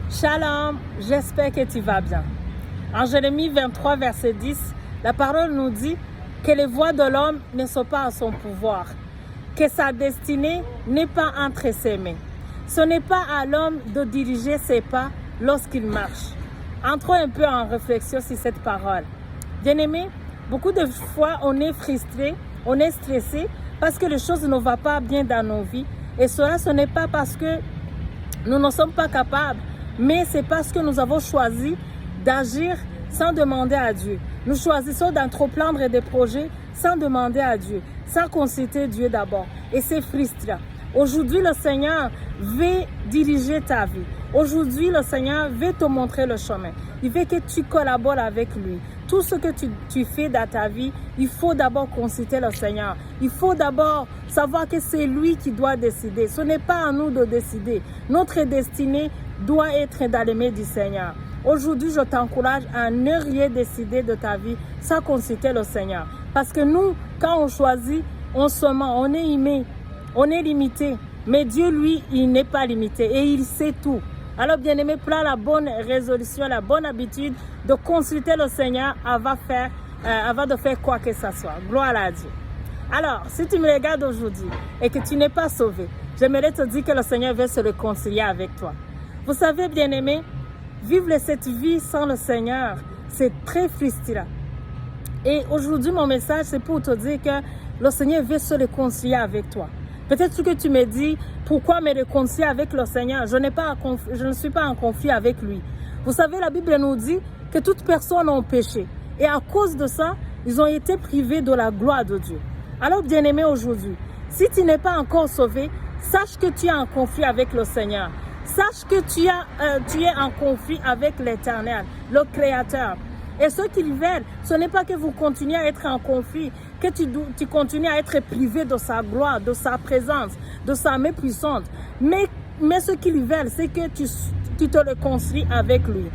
Shalom, j'espère que tu vas bien. En Jérémie 23, verset 10, la parole nous dit que les voies de l'homme ne sont pas à son pouvoir, que sa destinée n'est pas entre ses mains. Ce n'est pas à l'homme de diriger ses pas lorsqu'il marche. Entrons un peu en réflexion sur cette parole. Bien-aimés, beaucoup de fois on est frustré, on est stressé parce que les choses ne vont pas bien dans nos vies. Et cela, ce n'est pas parce que nous ne sommes pas capables, mais c'est parce que nous avons choisi d'agir sans demander à Dieu. Nous choisissons d'entreprendre des projets sans demander à Dieu, sans consulter Dieu d'abord. Et c'est frustrant. Aujourd'hui, le Seigneur veut diriger ta vie. Aujourd'hui, le Seigneur veut te montrer le chemin. Il veut que tu collabores avec lui. Tout ce que tu fais dans ta vie, il faut d'abord consulter le Seigneur. Il faut d'abord savoir que c'est lui qui doit décider. Ce n'est pas à nous de décider. Notre destinée doit être dans les mains du Seigneur. Aujourd'hui, je t'encourage à ne rien décider de ta vie sans consulter le Seigneur. Parce que nous, quand on choisit, on se ment, on est aimé, on est limité. Mais Dieu, lui, il n'est pas limité et il sait tout. Alors, bien-aimé, prends la bonne résolution, la bonne habitude de consulter le Seigneur avant de faire quoi que ce soit. Gloire à Dieu. Alors, si tu me regardes aujourd'hui et que tu n'es pas sauvé, j'aimerais te dire que le Seigneur veut se réconcilier avec toi. Vous savez, bien-aimé, vivre cette vie sans le Seigneur, c'est très frustrant. Et aujourd'hui, mon message, c'est pour te dire que le Seigneur veut se réconcilier avec toi. Peut-être que tu me dis, pourquoi me réconcilier avec le Seigneur? Je ne suis pas en conflit avec lui. Vous savez, la Bible nous dit que toute personne a péché. Et à cause de ça, ils ont été privés de la gloire de Dieu. Alors, bien-aimé, aujourd'hui, si tu n'es pas encore sauvé, sache que tu es en conflit avec le Seigneur. Sache que tu es en conflit avec l'Éternel, le Créateur. Et ce qu'ils veulent, ce n'est pas que vous continuez à être en conflit, que tu continues à être privé de sa gloire, de sa présence, de sa main puissante. Mais ce qu'ils veulent, c'est que tu te réconcilies avec lui.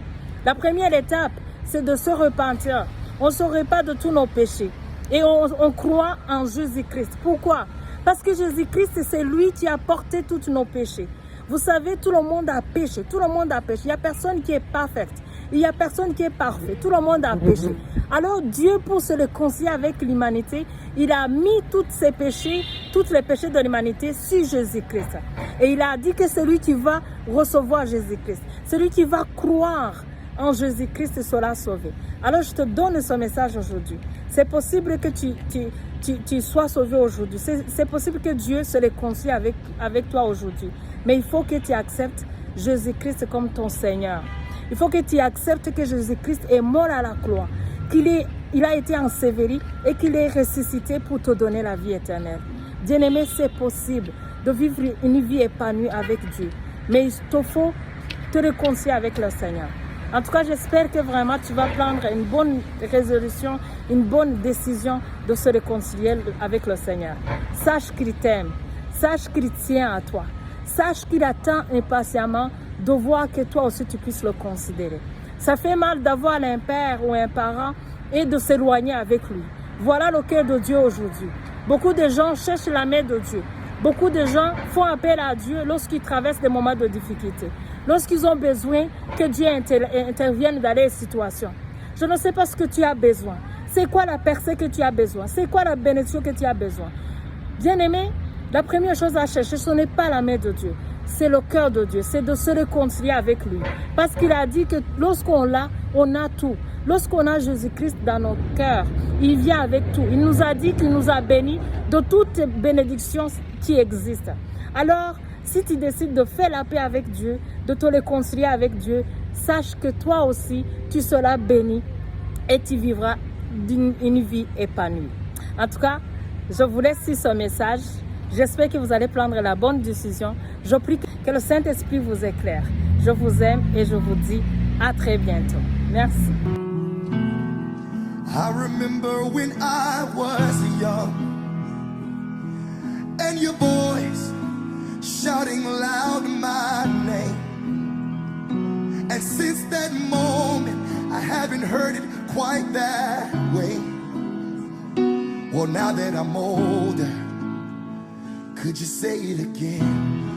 La première étape, c'est de se repentir. On se repent de tous nos péchés. Et on croit en Jésus-Christ. Pourquoi? Parce que Jésus-Christ, c'est lui qui a porté tous nos péchés. Vous savez, tout le monde a péché. Tout le monde a péché. Il n'y a personne qui est parfait. Il n'y a personne qui est parfait. Tout le monde a péché. Alors Dieu, pour se réconcilier avec l'humanité, il a mis tous ses péchés, tous les péchés de l'humanité sur Jésus-Christ. Et il a dit que celui qui va recevoir Jésus-Christ, celui qui va croire en Jésus-Christ sera sauvé. Alors je te donne ce message aujourd'hui. C'est possible que tu sois sauvé aujourd'hui. C'est possible que Dieu se réconcilie avec toi aujourd'hui. Mais il faut que tu acceptes Jésus-Christ comme ton Seigneur. Il faut que tu acceptes que Jésus-Christ est mort à la croix, qu'il a été enseveli et qu'il est ressuscité pour te donner la vie éternelle. Bien-aimé, c'est possible de vivre une vie épanouie avec Dieu. Mais il te faut te réconcilier avec le Seigneur. En tout cas, j'espère que vraiment tu vas prendre une bonne résolution, une bonne décision de se réconcilier avec le Seigneur. Sache qu'il t'aime, sache qu'il tient à toi. Sache qu'il attend impatiemment de voir que toi aussi tu puisses le considérer. Ça fait mal d'avoir un père ou un parent et de s'éloigner avec lui. Voilà le cœur de Dieu aujourd'hui. Beaucoup de gens cherchent la main de Dieu. Beaucoup de gens font appel à Dieu lorsqu'ils traversent des moments de difficulté. Lorsqu'ils ont besoin que Dieu intervienne dans les situations. Je ne sais pas ce que tu as besoin. C'est quoi la percée que tu as besoin? C'est quoi la bénédiction que tu as besoin? Bien-aimé, la première chose à chercher, ce n'est pas la main de Dieu. C'est le cœur de Dieu. C'est de se réconcilier avec lui. Parce qu'il a dit que lorsqu'on l'a, on a tout. Lorsqu'on a Jésus-Christ dans notre cœur, il vient avec tout. Il nous a dit qu'il nous a bénis de toutes bénédictions qui existent. Alors, si tu décides de faire la paix avec Dieu, de te réconcilier avec Dieu, sache que toi aussi, tu seras béni et tu vivras une vie épanouie. En tout cas, je vous laisse sur ce message. J'espère que vous allez prendre la bonne décision. Je prie que le Saint-Esprit vous éclaire. Je vous aime et je vous dis à très bientôt. Merci. I remember when I was young and your voice shouting loud my name. And since that moment, I haven't heard it quite that way. Well, now that I'm older, could you say it again?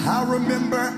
I remember